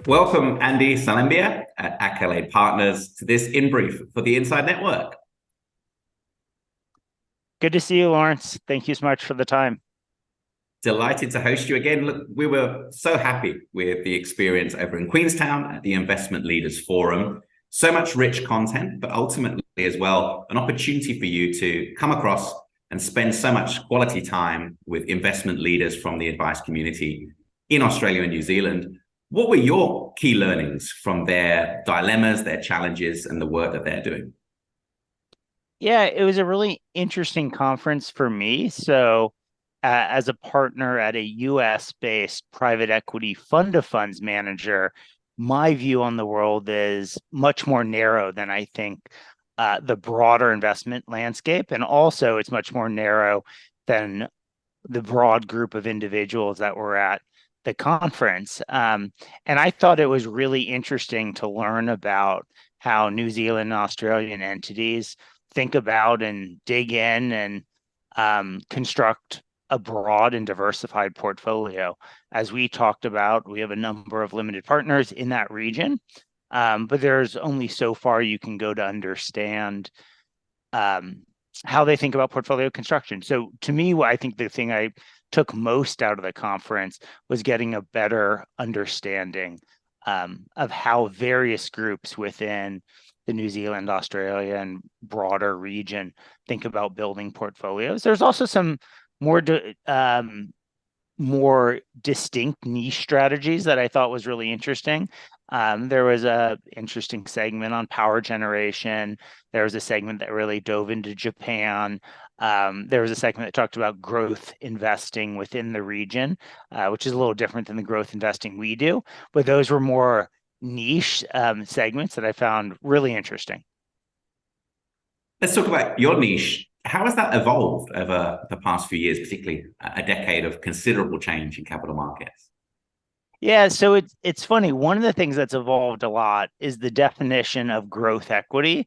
Welcome, Andy Salembier at Accolade Partners, to this INBrief for the Inside Network. Good to see you, Laurence. Thank you so much for the time. Delighted to host you again. Look, we were so happy with the experience over in Queenstown at the Investment Leaders Forum. So much rich content, but ultimately as well, an opportunity for you to come across and spend so much quality time with investment leaders from the advice community in Australia and New Zealand. What were your key learnings from their dilemmas, their challenges, and the work that they're doing? Yeah, it was a really interesting conference for me. As a partner at a US-based private equity fund of funds manager, my view on the world is much more narrow than I think the broader investment landscape. And also, it's much more narrow than the broad group of individuals that were at the conference. And I thought it was really interesting to learn about how New Zealand and Australian entities think about and dig in and construct a broad and diversified portfolio. As we talked about, we have a number of limited partners in that region, but there's only so far you can go to understand how they think about portfolio construction. So to me, I think the thing I took most out of the conference was getting a better understanding of how various groups within the New Zealand, Australia, and broader region think about building portfolios. There's also some more distinct niche strategies that I thought was really interesting. There was a interesting segment on power generation. There was a segment that really dove into Japan. There was a segment that talked about growth investing within the region, which is a little different than the growth investing we do. But those were more niche segments that I found really interesting. Let's talk about your niche. How has that evolved over the past few years, particularly a decade of considerable change in capital markets? Yeah, so it's funny. One of the things that's evolved a lot is the definition of growth equity.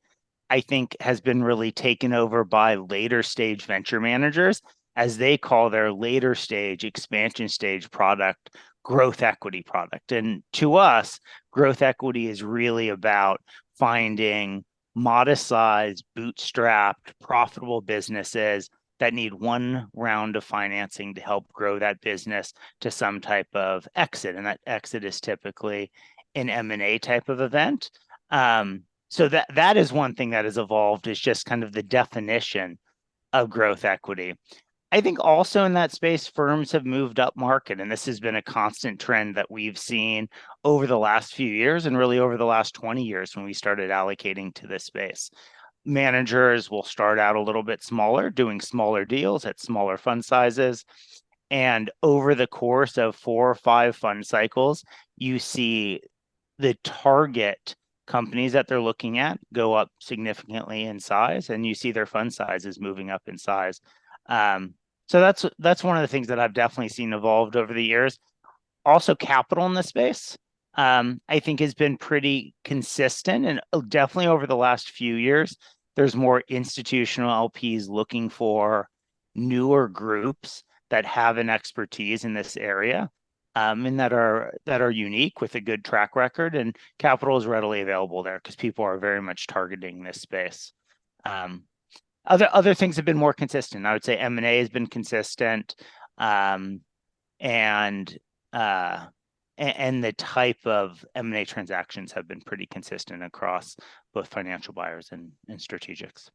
I think has been really taken over by later stage venture managers as they call their later stage expansion stage product growth equity product. And to us, growth equity is really about finding modest sized, bootstrapped, profitable businesses that need one round of financing to help grow that business to some type of exit. And that exit is typically an M&A type of event. So that is one thing that has evolved, is just kind of the definition of growth equity. I think also in that space, firms have moved up market, and this has been a constant trend that we've seen over the last few years and really over the last 20 years when we started allocating to this space. Managers will start out a little bit smaller, doing smaller deals at smaller fund sizes. And over the course of 4 or 5 fund cycles, you see the target companies that they're looking at go up significantly in size, and you see their fund sizes moving up in size. So that's one of the things that I've definitely seen evolved over the years. Also, capital in the space, I think, has been pretty consistent, and definitely over the last few years, there's more institutional LPs looking for newer groups that have an expertise in this area, and that are unique with a good track record, and capital is readily available there because people are very much targeting this space. Other things have been more consistent. I would say M&A has been consistent, and the type of M&A transactions have been pretty consistent across both financial buyers and strategics.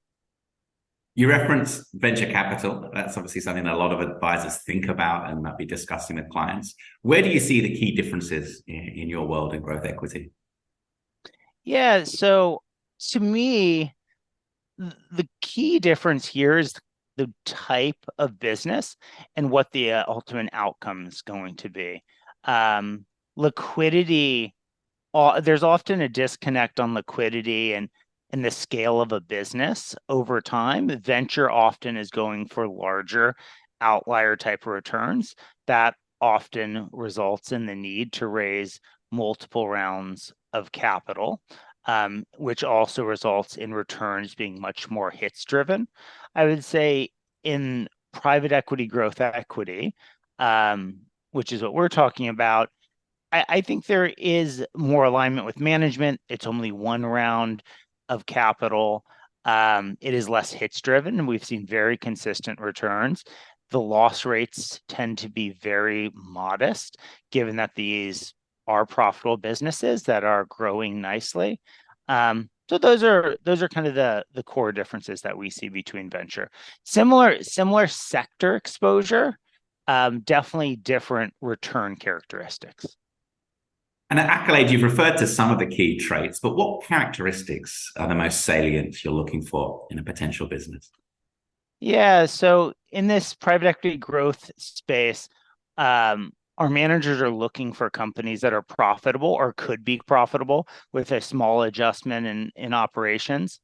You reference venture capital. That's obviously something that a lot of advisors think about and might be discussing with clients. Where do you see the key differences in your world in growth equity? Yeah, so to me, the key difference here is the type of business and what the ultimate outcome is going to be. Liquidity, there's often a disconnect on liquidity and the scale of a business over time. Venture often is going for larger outlier type of returns. That often results in the need to raise multiple rounds of capital, which also results in returns being much more hits driven. I would say in private equity, growth equity, which is what we're talking about, I think there is more alignment with management. It's only one round of capital. It is less hits driven, and we've seen very consistent returns. The loss rates tend to be very modest, given that these are profitable businesses that are growing nicely. So those are kind of the core differences that we see between venture. Similar sector exposure, definitely different return characteristics. And at Accolade, you've referred to some of the key traits, but what characteristics are the most salient you're looking for in a potential business? Yeah, so in this private equity growth space, our managers are looking for companies that are profitable or could be profitable with a small adjustment in operations.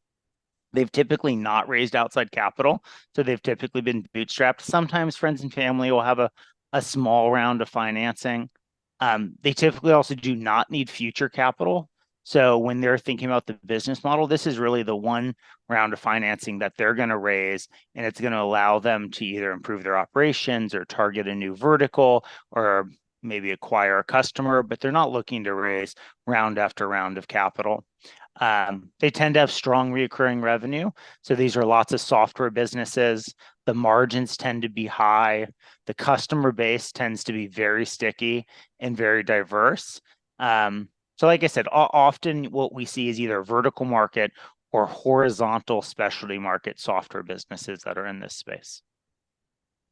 They've typically not raised outside capital, so they've typically been bootstrapped. Sometimes friends and family will have a small round of financing. They typically also do not need future capital. So when they're thinking about the business model, this is really the one round of financing that they're going to raise, and it's going to allow them to either improve their operations or target a new vertical or maybe acquire a customer, but they're not looking to raise round after round of capital. They tend to have strong recurring revenue. So these are lots of software businesses. The margins tend to be high. The customer base tends to be very sticky and very diverse. So like I said, often what we see is either vertical market or horizontal specialty market software businesses that are in this space.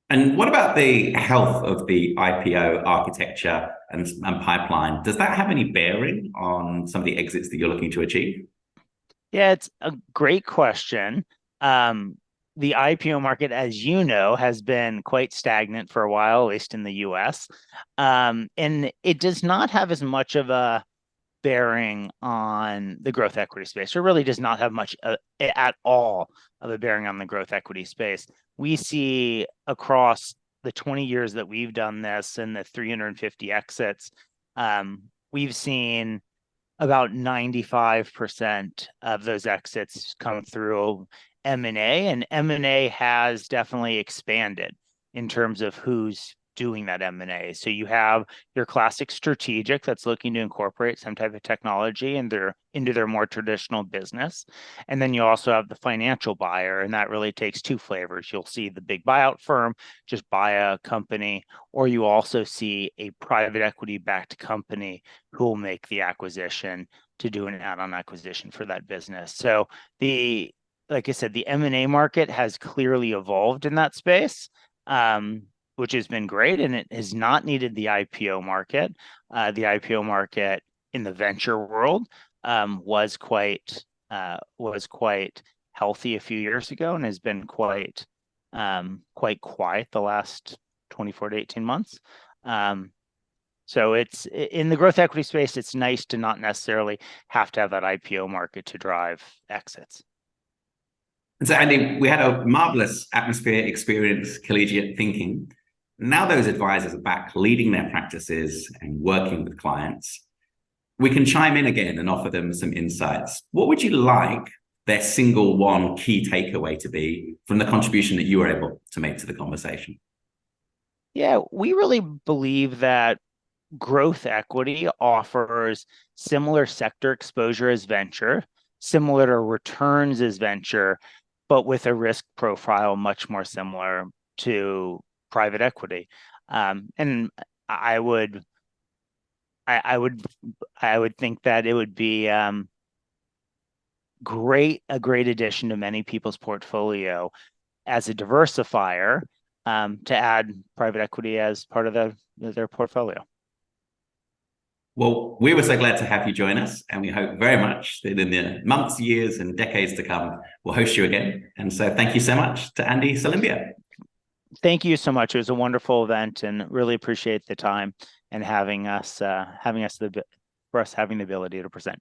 And what about the health of the IPO architecture and pipeline? Does that have any bearing on some of the exits that you're looking to achieve? Yeah, it's a great question. The IPO market, as you know, has been quite stagnant for a while, at least in the US. And it does not have as much of a bearing on the growth equity space, or really does not have much at all of a bearing on the growth equity space. We see across the 20 years that we've done this and the 350 exits, we've seen about 95% of those exits come through M&A, and M&A has definitely expanded in terms of who's doing that M&A. So you have your classic strategic that's looking to incorporate some type of technology into their more traditional business. And then you also have the financial buyer, and that really takes two flavors. You'll see the big buyout firm just buy a company, or you also see a private equity backed company who will make the acquisition to do an add-on acquisition for that business. So like I said, the M&A market has clearly evolved in that space. Which has been great, and it has not needed the IPO market. The IPO market in the venture world was quite healthy a few years ago, and has been quite quiet the last 24 to 18 months. So it's in the growth equity space. It's nice to not necessarily have to have that IPO market to drive exits. And so, Andy, we had a marvelous atmosphere, experience, collegiate thinking. Now those advisors are back leading their practices and working with clients. We can chime in again and offer them some insights. What would you like their single one key takeaway to be from the contribution that you were able to make to the conversation? Yeah, we really believe that growth equity offers similar sector exposure as venture, similar to returns as venture, but with a risk profile much more similar to private equity. And I would think that it would be a great addition to many people's portfolio as a diversifier, to add private equity as part of their portfolio. Well, we were so glad to have you join us, and we hope very much that in the months, years, and decades to come, we'll host you again. And so thank you so much to Andy Salembier. Thank you so much. It was a wonderful event, and really appreciate the time and having the ability to present.